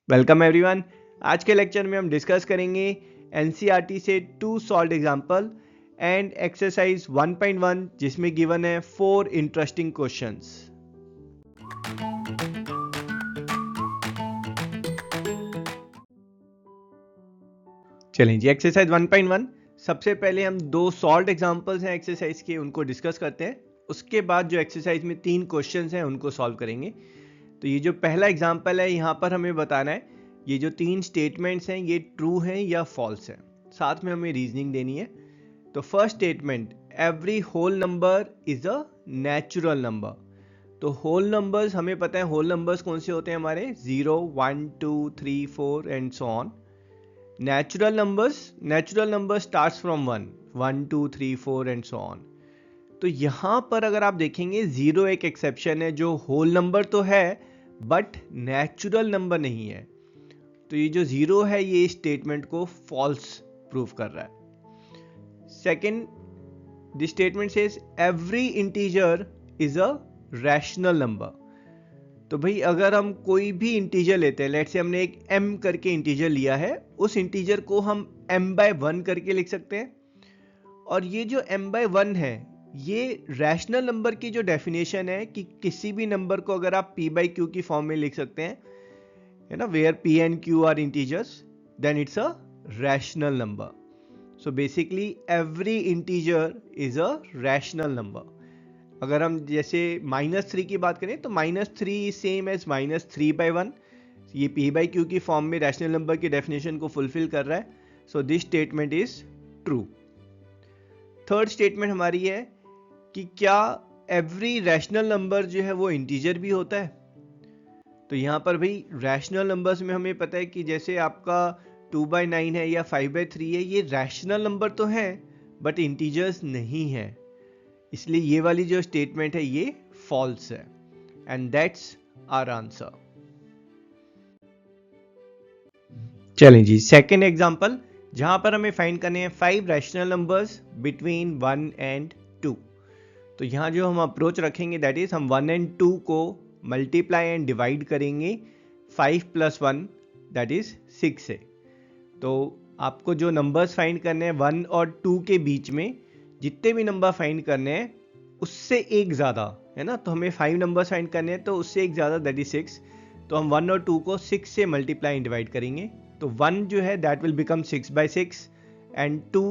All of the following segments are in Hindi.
Welcome everyone. आज के लेक्चर में हम डिस्कस करेंगे एनसीईआरटी से 2 सॉल्व्ड एग्जांपल एंड एक्सरसाइज 1.1 जिसमें गिवन है 4 इंटरेस्टिंग क्वेश्चंस। चलें जी, एक्सरसाइज 1.1 सबसे पहले हम 2 सॉल्व्ड एग्जांपल्स हैं एक्सरसाइज के, उनको डिस्कस करते हैं। उसके बाद जो एक्सरसाइज में 3 क्वेश्चंस हैं उनको सॉल्व करेंगे। तो ये जो पहला एग्जांपल है, यहाँ पर हमें बताना है ये जो 3 स्टेटमेंट्स हैं ये ट्रू हैं या फॉल्स हैं, साथ में हमें रीजनिंग देनी है। तो first statement, every whole number is a natural number. तो होल नंबर्स हमें पता है, होल नंबर्स कौन से होते हैं हमारे, 0 1 2 3 4 and so on. Natural numbers starts from 1 1 2 3 4 and so on. तो यहाँ पर अगर आप देखेंगे 0 एक एक्सेप्शन है, जो होल नंबर तो है बट नेचुरल नंबर नहीं है। तो ये जो 0 है ये स्टेटमेंट को फॉल्स प्रूव कर रहा है। Second, the statement says every integer is a rational number. तो भाई अगर हम कोई भी इंटीजर लेते हैं, लेट्स से हमने एक m करके इंटीजर लिया है, उस इंटीजर को हम m/1 करके लिख सकते हैं। और ये जो m/1 है ये रैशनल नंबर की जो डेफिनेशन है कि किसी भी नंबर को अगर आप p/q की फॉर्म में लिख सकते हैं, है ना, where p and q are integers, then it's a rational number. So basically every integer is a rational number. अगर हम जैसे -3 की बात करें तो -3 सेम एज -3/1, ये p/q की फॉर्म में रैशनल नंबर की डेफिनेशन को फुलफिल कर रहा है। So this statement is true. Third statement हमारी है कि क्या एवरी रैशनल नंबर जो है वो इंटीजर भी होता है। तो यहाँ पर भाई रैशनल नंबर्स में हमें पता है कि जैसे आपका 2/9 है या 5/3 है, ये रैशनल नंबर तो हैं बट इंटीजर्स नहीं है, इसलिए ये वाली जो स्टेटमेंट है ये फॉल्स है एंड दैट्स आवर आंसर। चलें जी, सेकेंड एग्जांपल जहां पर हमें फाइंड करने हैं 5 रैशनल नंबर्स बिटवीन 1 एंड 2। तो यहाँ जो हम अप्रोच रखेंगे दैट इज हम 1 एंड 2 को मल्टीप्लाई एंड डिवाइड करेंगे 5 + 1 दैट इज 6 से। तो आपको जो नंबर्स फाइंड करने हैं 1 और 2 के बीच में, जितने भी नंबर फाइंड करने हैं उससे एक ज़्यादा, है ना, तो हमें 5 नंबर्स फाइंड करने हैं तो उससे एक ज़्यादा दैट इज 6। तो हम 1 और 2 को 6 से मल्टीप्लाई एंड डिवाइड करेंगे। तो 1 जो है that will become 6/6 and 2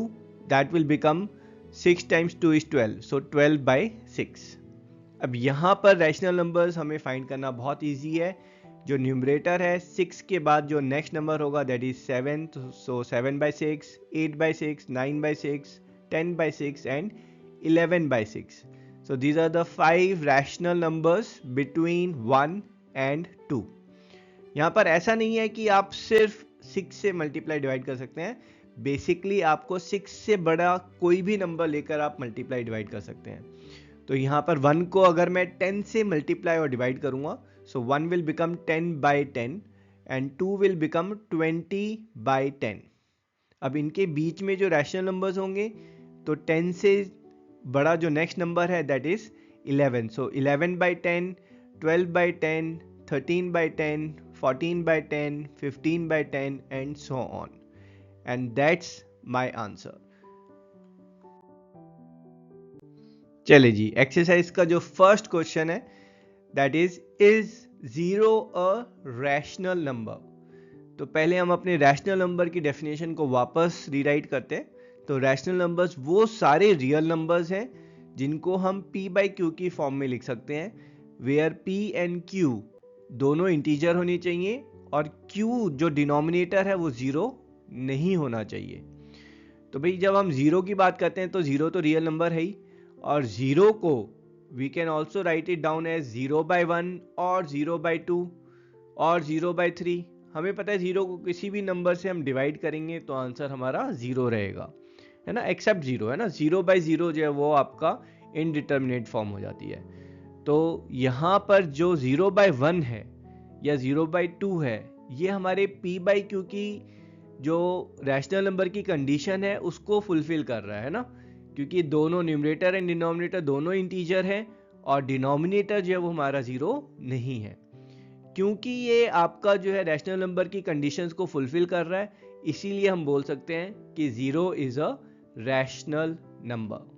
that will become 6 × 2 = 12, सो 12/6। अब यहाँ पर रैशनल नंबर्स हमें फाइंड करना बहुत ईजी है। जो न्यूमरेटर है 6 के बाद जो नेक्स्ट नंबर होगा that is 7, so 7/6, 8/6, 9/6, 10/6 and 11/6। So these are the 5 rational numbers between 1 and 2. यहाँ पर ऐसा नहीं है कि आप सिर्फ 6 से मल्टीप्लाई डिवाइड कर सकते हैं, बेसिकली आपको 6 से बड़ा कोई भी नंबर लेकर आप मल्टीप्लाई डिवाइड कर सकते हैं। तो यहाँ पर 1 को अगर मैं 10 से मल्टीप्लाई और डिवाइड करूँगा, सो 1 will become 10/10 and 2 will become 20/10। अब इनके बीच में जो रैशनल नंबर्स होंगे, तो 10 से बड़ा जो नेक्स्ट नंबर है that is 11, so 11/10, 12/10, 13/10, 14/10, 15/10 and so on, and that's my answer. चले जी, एक्सरसाइज का जो फर्स्ट क्वेश्चन है that is 0 a rational number. तो पहले हम अपने रैशनल नंबर की डेफिनेशन को वापस रीराइट करते हैं। तो रैशनल नंबर्स वो सारे रियल नंबर्स हैं जिनको हम p/q की फॉर्म में लिख सकते हैं, वेयर p एंड q दोनों इंटीजर होनी चाहिए और q जो डिनोमिनेटर है वो 0 नहीं होना चाहिए। तो भाई जब हम 0 की बात करते हैं तो 0 तो रियल नंबर है ही, और 0 को we can also write it down as 0/1 और 0/2 और 0/3। हमें पता है 0 को किसी भी नंबर से हम डिवाइड करेंगे तो आंसर हमारा 0 रहेगा, है ना, एक्सेप्ट 0, है ना। 0/0 जो है वो आपका इनडिटर्मिनेट फॉर्म हो जाती है। तो यहाँ पर जो 0/1 है या 0/2 है, ये हमारे p/q की जो रैशनल नंबर की कंडीशन है उसको फुलफिल कर रहा है ना, क्योंकि दोनों न्यूमरेटर एंड डिनोमिनेटर दोनों इंटीजर हैं और डिनोमिनेटर जो है वो हमारा 0 नहीं है। क्योंकि ये आपका जो है रैशनल नंबर की कंडीशंस को फुलफिल कर रहा है, इसीलिए हम बोल सकते हैं कि 0 इज अ रैशनल नंबर।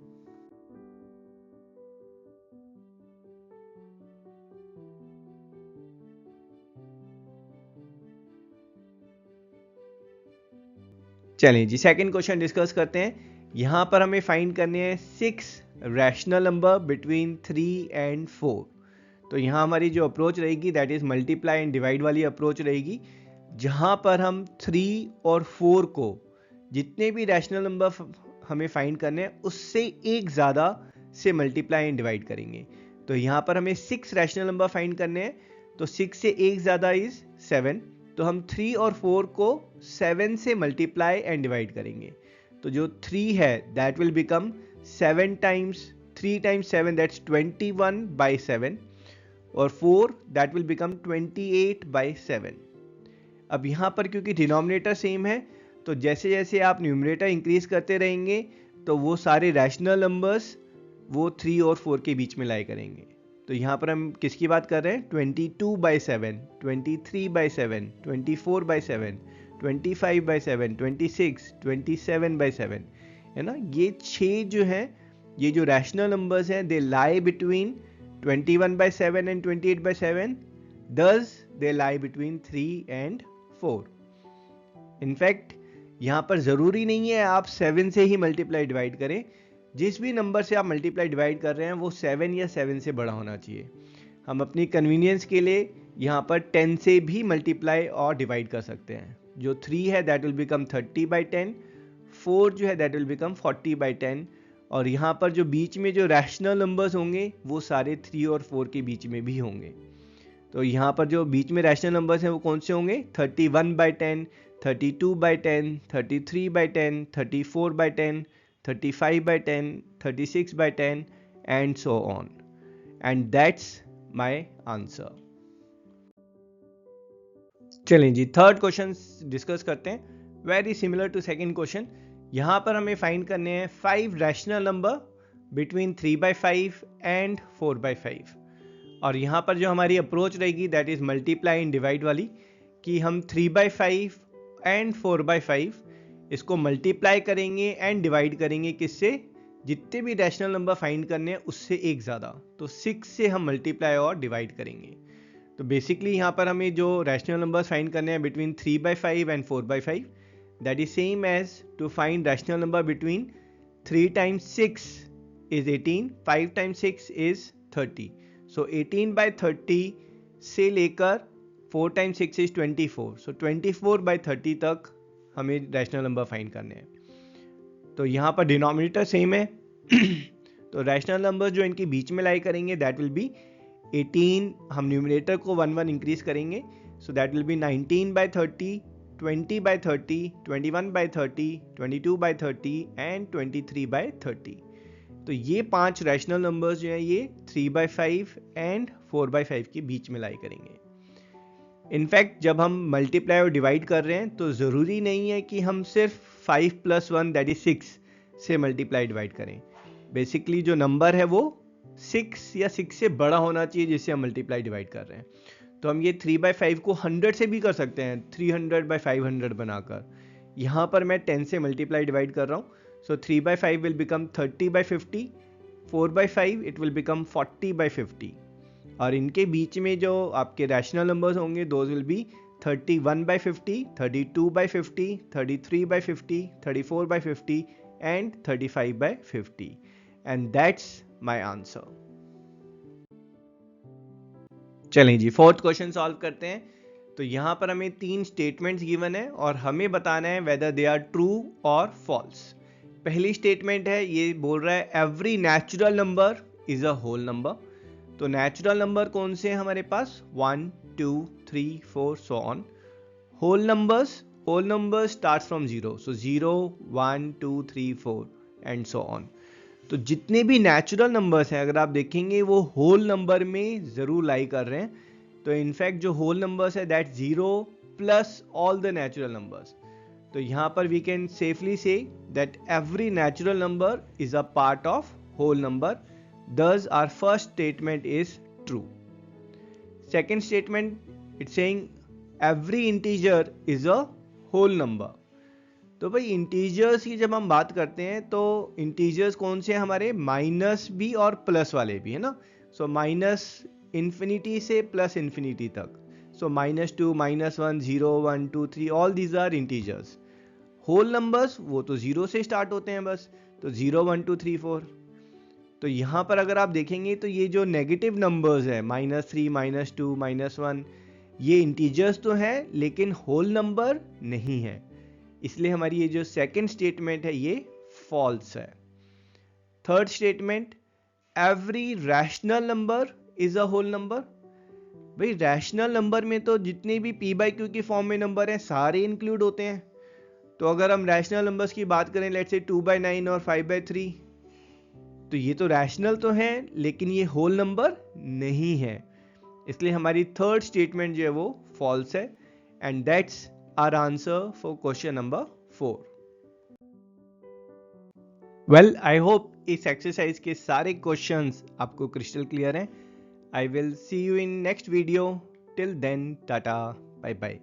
चलिए जी, सेकंड क्वेश्चन डिस्कस करते हैं। यहां पर हमें फाइंड करने हैं 6 रैशनल नंबर बिटवीन 3 एंड 4। तो यहाँ हमारी जो अप्रोच रहेगी that is multiply and divide वाली अप्रोच रहेगी, जहां पर हम 3 और 4 को जितने भी रैशनल नंबर हमें फाइंड करने हैं उससे एक ज़्यादा से मल्टीप्लाई एंड डिवाइड करेंगे। तो यहाँ पर हमें 6 रैशनल नंबर फाइंड करने हैं, तो 6 से एक ज़्यादा इज 7, तो हम 3 और 4 को 7 से मल्टीप्लाई एंड डिवाइड करेंगे। तो जो 3 है that will become 7 times 3 times 7 that's 21/7, और 4 दैट विल बिकम 28/7। अब यहाँ पर क्योंकि डिनोमिनेटर सेम है, तो जैसे जैसे आप न्यूमरेटर इंक्रीज करते रहेंगे तो वो सारे रैशनल नंबर्स वो 3 और 4 के बीच में लाई करेंगे। तो यहाँ पर हम किसकी बात कर रहे हैं? 22/7, 23/7, 24/7, 25/7, 26, 27/7, है ना। ये 6 जो हैं, ये जो रैशनल नंबर्स हैं, they lie between 21/7 and 28/7, thus they lie between 3 and 4. In fact यहाँ पर ज़रूरी नहीं है आप 7 से ही मल्टीप्लाई डिवाइड करें, जिस भी नंबर से आप मल्टीप्लाई डिवाइड कर रहे हैं वो 7 या 7 से बड़ा होना चाहिए। हम अपनी कन्वीनियंस के लिए यहाँ पर 10 से भी मल्टीप्लाई और डिवाइड कर सकते हैं। जो 3 है दैट विल बिकम 30/10, 4 जो है दैट विल बिकम 40/10, और यहाँ पर जो बीच में जो रैशनल नंबर्स होंगे वो सारे 3 और 4 के बीच में भी होंगे। तो यहाँ पर जो बीच में रैशनल नंबर्स हैं वो कौन से होंगे? 31/10, 32/10, 33/10, 34/10, 35/10, 36/10 and so on. And that's my answer. चलें जी, थर्ड क्वेश्चन डिस्कस करते हैं। Very similar to second question. यहाँ पर हमें फाइंड करने हैं 5 रैशनल नंबर बिटवीन 3/5 एंड 4/5। और यहाँ पर जो हमारी अप्रोच रहेगी that is multiply and divide वाली, कि हम 3/5 एंड 4/5 इसको मल्टीप्लाई करेंगे एंड डिवाइड करेंगे किससे? जितने भी रैशनल नंबर फाइंड करने हैं उससे एक ज़्यादा, तो 6 से हम मल्टीप्लाई और डिवाइड करेंगे। तो बेसिकली यहाँ पर हमें जो रैशनल नंबर फाइंड करने हैं between 3/5 and 4/5, that is same as to find rational number between 3 times 6 is 18, 5 times 6 is 30। So 18/30 से लेकर 4 टाइम्स 6 इज 24, सो 24/30 तक हमें रैशनल नंबर फाइंड करने हैं। तो यहाँ पर डिनोमिनेटर सेम है तो रैशनल नंबर जो इनके बीच में लाई करेंगे दैट विल बी 18, हम न्यूमरेटर को 1 इंक्रीज करेंगे, so that will be 19/30, 20/30, 21/30, 22/30 and 23/30। तो ये 5 रैशनल नंबर्स जो हैं ये 3/5 एंड 4/5 के बीच में लाई करेंगे। इनफैक्ट जब हम मल्टीप्लाई और डिवाइड कर रहे हैं तो ज़रूरी नहीं है कि हम सिर्फ 5 + 1 दैट इज 6 से मल्टीप्लाई डिवाइड करें। बेसिकली जो नंबर है वो 6 या 6 से बड़ा होना चाहिए जिससे हम मल्टीप्लाई डिवाइड कर रहे हैं। तो हम ये 3/5 को 100 से भी कर सकते हैं, 300/500 बनाकर। यहाँ पर मैं 10 से मल्टीप्लाई डिवाइड कर रहा हूँ, सो 3/5 will become 30/50, 4/5 it will become 40/50, और इनके बीच में जो आपके रैशनल नंबर्स होंगे those will be 31/50, 32/50, 33/50, 34/50 and 35/50, and that's my answer. चलें जी, फोर्थ क्वेश्चन सॉल्व करते हैं। तो यहाँ पर हमें 3 स्टेटमेंट्स गिवन है और हमें बताना है वेदर दे आर ट्रू और फॉल्स। पहली स्टेटमेंट है, ये बोल रहा है every natural number is a whole number. तो नेचुरल नंबर कौन से हैं हमारे पास? 1, 2, 3, 4 so on. Whole numbers starts from 0, so 0, 1, 2, 3, 4 and so on. तो जितने भी नेचुरल नंबर्स हैं अगर आप देखेंगे वो होल नंबर में ज़रूर लाई कर रहे हैं। तो इनफैक्ट जो होल नंबर्स है that 0 plus all the natural numbers. तो यहाँ पर we can safely say that every natural number is a part of whole number, thus our first statement is true. Second statement it's saying every integer is a whole number. तो भाई इंटीजर्स की जब हम बात करते हैं तो इंटीजर्स कौन से हैं हमारे, माइनस भी और प्लस वाले भी, है ना। सो माइनस इन्फिनिटी से प्लस इन्फिनिटी तक, so -2, -1, 0, 1, 2, 3, all these are integers. Whole numbers वो तो 0 से स्टार्ट होते हैं बस, तो 0, 1, 2, 3, 4। तो यहाँ पर अगर आप देखेंगे तो ये जो नेगेटिव नंबर्स है -3, -2, -1, ये इंटीजर्स तो हैं लेकिन होल नंबर नहीं है, इसलिए हमारी ये जो सेकंड स्टेटमेंट है ये फॉल्स है। Third statement, every rational number is a whole number. भाई रैशनल नंबर में तो जितने भी p बाई क्यू की फॉर्म में नंबर हैं सारे इंक्लूड होते हैं। तो अगर हम रैशनल नंबर्स की बात करें, लेट्स से 2/9 और 5/3, तो ये तो रैशनल तो हैं लेकिन ये होल नंबर नहीं है, इसलिए हमारी थर्ड स्टेटमेंट जो है वो फॉल्स है। And that's our answer for question number 4। Well, I hope इस एक्सरसाइज के सारे क्वेश्चंस आपको क्रिस्टल क्लियर हैं। I will see you in next video. Till then, tata, bye bye.